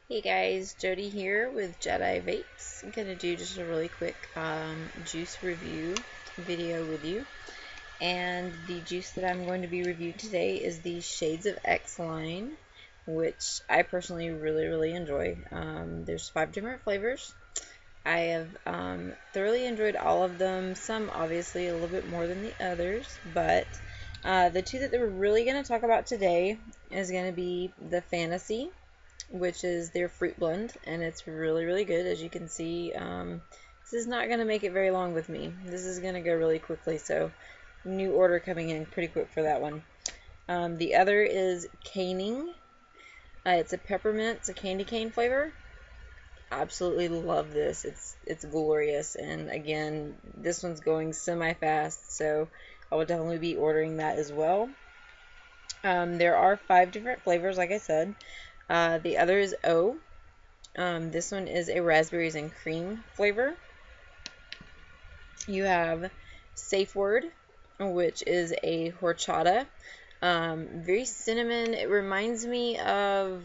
Hey guys, Jody here with Jedi Vapes. I'm going to do just a really quick juice review video with you. And the juice that I'm going to be reviewing today is the Shades of X line, which I personally really enjoy. There's 5 different flavors. I have thoroughly enjoyed all of them, some obviously a little bit more than the others, but the two that we're really going to talk about today is going to be the Fantasy, which is their fruit blend, and it's really good. As you can see, this is not going to make it very long with me. This is going to go really quickly, so new order coming in pretty quick for that one. The other is Caning. It's a peppermint, it's a candy cane flavor. Absolutely love this. It's glorious, and again, this one's going semi-fast, so I will definitely be ordering that as well. There are 5 different flavors, like I said. The other is O. This one is a raspberries and cream flavor. You have Safe Word, which is a horchata. Very cinnamon. It reminds me of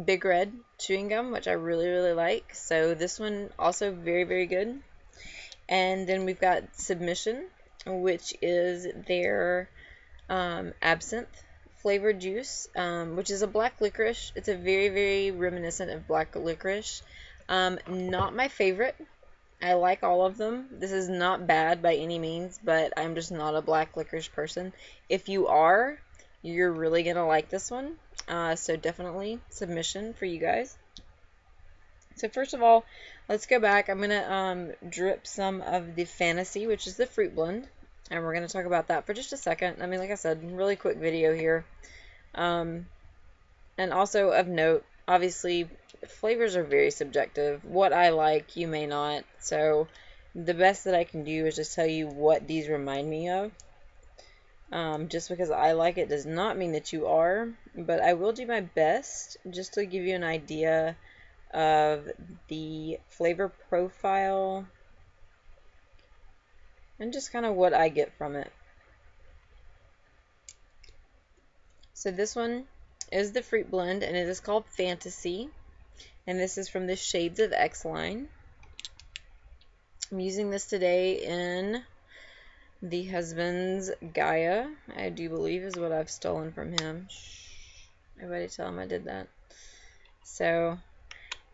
Big Red chewing gum, which I really like. So this one also very good. And then we've got Submission, which is their absinthe flavored juice, which is a black licorice. It's a very reminiscent of black licorice. Not my favorite. I like all of them. This is not bad by any means, but I'm just not a black licorice person. If you are, you're really gonna like this one. So definitely Submission for you guys. So first of all, let's go back. I'm gonna drip some of the Fantasy, which is the fruit blend, and we're gonna talk about that for just a second. I mean, like I said, really quick video here. And also of note, obviously, flavors are very subjective. What I like, you may not. So the best that I can do is just tell you what these remind me of. Just because I like it does not mean that you are, but I will do my best just to give you an idea of the flavor profile and just kind of what I get from it. So this one is the fruit blend, and it is called Fantasy, and this is from the Shades of X line. I'm using this today in the husband's Gaia, I do believe is what I've stolen from him. Shh. Everybody tell him I did that. So,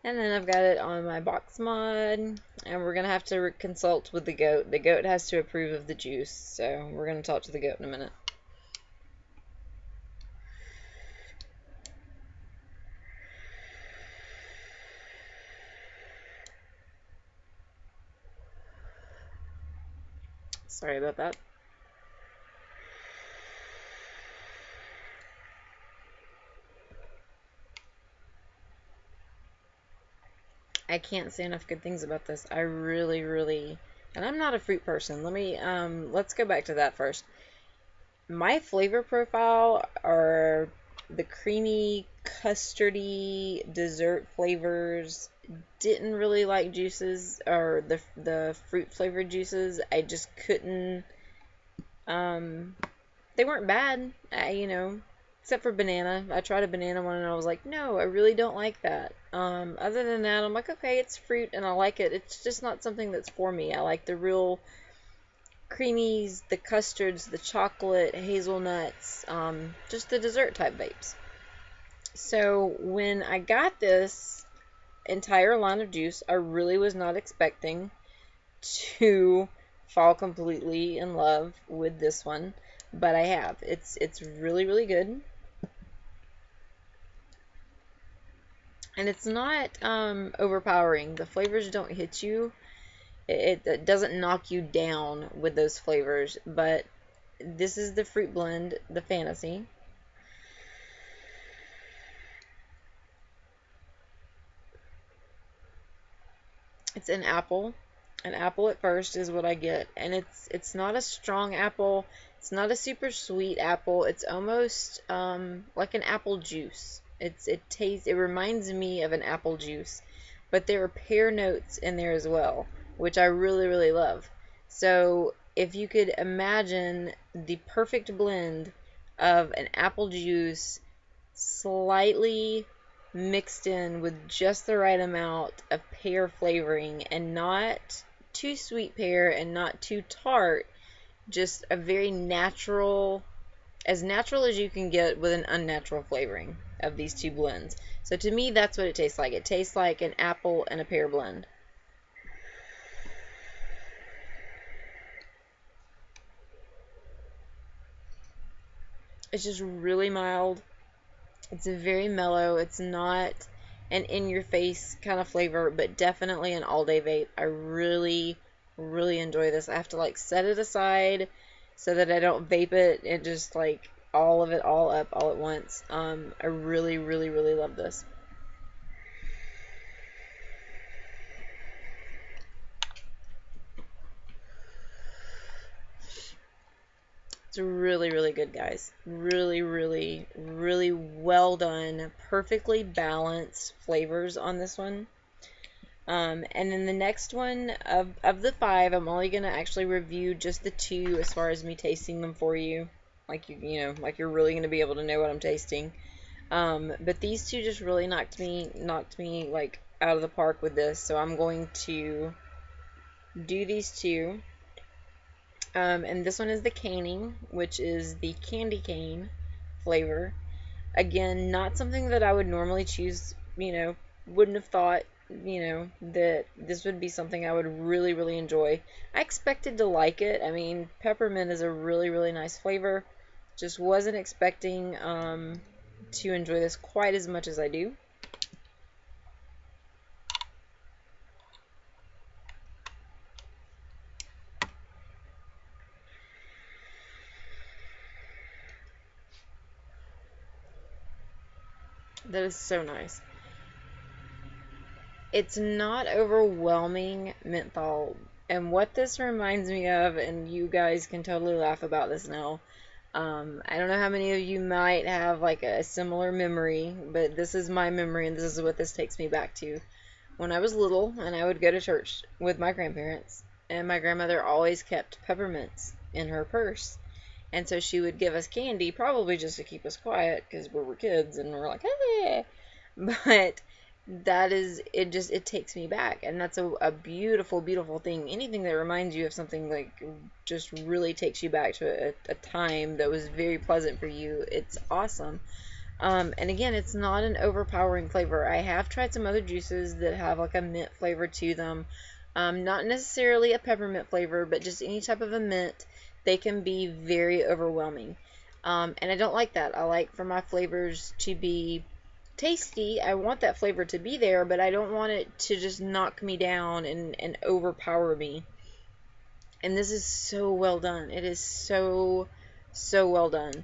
and then I've got it on my box mod, and we're going to have to consult with the goat. The goat has to approve of the juice, so we're going to talk to the goat in a minute. Sorry about that. I can't say enough good things about this. I really, and I'm not a fruit person. Let's go back to that first. My flavor profile are the creamy, custardy dessert flavors. Didn't really like juices or the fruit flavored juices. I just couldn't. They weren't bad. Except for banana. I tried a banana one and I was like, no, I really don't like that. Other than that, I'm like, okay, it's fruit and I like it. It's just not something that's for me. I like the real creamies, the custards, the chocolate, hazelnuts, just the dessert type vapes. So when I got this entire line of juice, I really was not expecting to fall completely in love with this one, but I have. It's really good. And it's not overpowering. The flavors don't hit you. It doesn't knock you down with those flavors, but this is the fruit blend, the Fantasy. It's an apple. An apple at first is what I get, and it's not a strong apple. It's not a super sweet apple. It's almost like an apple juice. It reminds me of an apple juice, but there are pear notes in there as well, which I really love. So if you could imagine the perfect blend of an apple juice, slightly mixed in with just the right amount of pear flavoring, and not too sweet pear and not too tart. Just a very natural, as natural as you can get with an unnatural flavoring of these two blends. So to me, that's what it tastes like. It tastes like an apple and a pear blend. It's just really mild. It's very mellow. It's not an in-your-face kind of flavor, but definitely an all-day vape. I really, really enjoy this. I have to like set it aside so that I don't vape it and just like all of it all up all at once. I really, really, really love this. It's really, really good, guys. Really, really, really well done. Perfectly balanced flavors on this one. And then the next one of the 5, I'm only going to actually review just the 2 as far as me tasting them for you. Like like you're really going to be able to know what I'm tasting. But these 2 just really knocked me like out of the park with this. So I'm going to do these 2. And this one is the caning, which is the candy cane flavor. Again, not something that I would normally choose, wouldn't have thought, that this would be something I would really, really enjoy. I expected to like it. I mean, peppermint is a really, really nice flavor. Just wasn't expecting to enjoy this quite as much as I do. That is so nice. It's not overwhelming menthol. And what this reminds me of, and you guys can totally laugh about this now, I don't know how many of you might have like a similar memory, but this is my memory, and this is what this takes me back to. When I was little, and I would go to church with my grandparents, and my grandmother always kept peppermints in her purse. And so she would give us candy, probably just to keep us quiet, because we were kids, and we're like, hey! But it takes me back, and that's a beautiful, beautiful thing. Anything that reminds you of something, like, just really takes you back to a time that was very pleasant for you. It's awesome. And again, it's not an overpowering flavor. I have tried some other juices that have like a mint flavor to them. Not necessarily a peppermint flavor, but just any type of a mint. They can be very overwhelming. And I don't like that. I like for my flavors to be tasty. I want that flavor to be there, but I don't want it to just knock me down and overpower me. And this is so well done. It is so, so well done.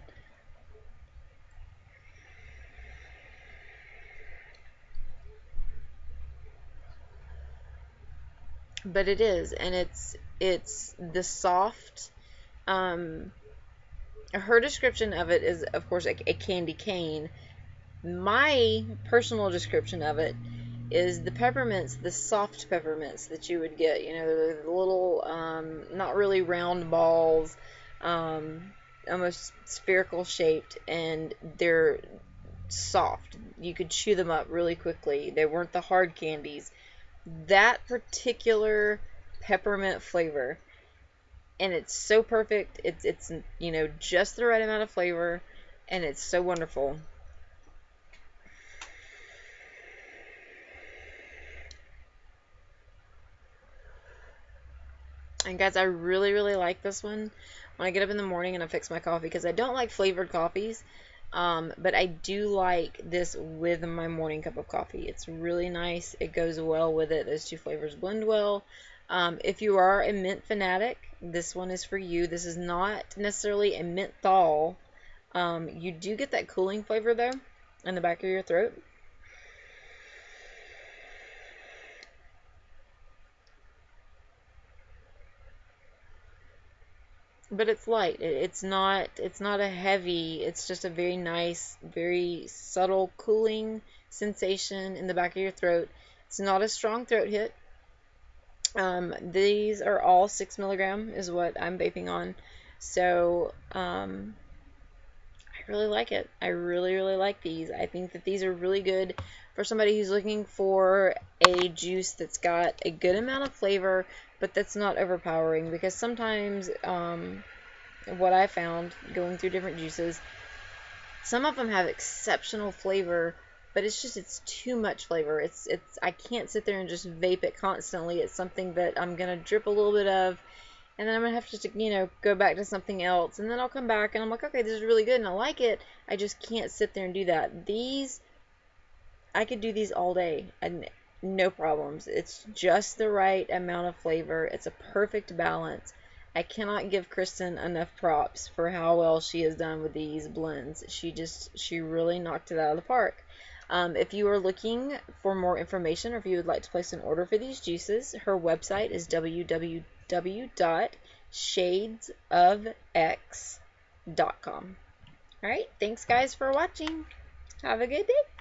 But it is, and it's the soft. Um, Her description of it is, of course, a candy cane. My personal description of it is the peppermints, the soft peppermints that you would get. The little, not really round balls, almost spherical shaped, and they're soft. You could chew them up really quickly. They weren't the hard candies. That particular peppermint flavor, and it's so perfect. It's just the right amount of flavor, and it's so wonderful. And guys, I really, really like this one when I get up in the morning and I fix my coffee, because I don't like flavored coffees, but I do like this with my morning cup of coffee. It's really nice. It goes well with it. Those 2 flavors blend well. If you are a mint fanatic, this one is for you. This is not necessarily a menthol. You do get that cooling flavor, though, in the back of your throat. But it's light. It's not a heavy. It's just a very nice, very subtle cooling sensation in the back of your throat. It's not a strong throat hit. These are all 6 milligram is what I'm vaping on. So, I really like it. I really, really like these. I think that these are really good for somebody who's looking for a juice that's got a good amount of flavor, but that's not overpowering. Because sometimes what I found going through different juices, some of them have exceptional flavor, but it's too much flavor. I can't sit there and just vape it constantly. It's something that I'm gonna drip a little bit of, and then I'm gonna have to, go back to something else, and then I'll come back and I'm like, okay, this is really good and I like it. I just can't sit there and do that. I could do these all day and no problems. It's just the right amount of flavor. It's a perfect balance. I cannot give Kristen enough props for how well she has done with these blends. She really knocked it out of the park. If you are looking for more information, or if you would like to place an order for these juices, her website is www.shadesofx.com. Alright, thanks guys for watching. Have a good day.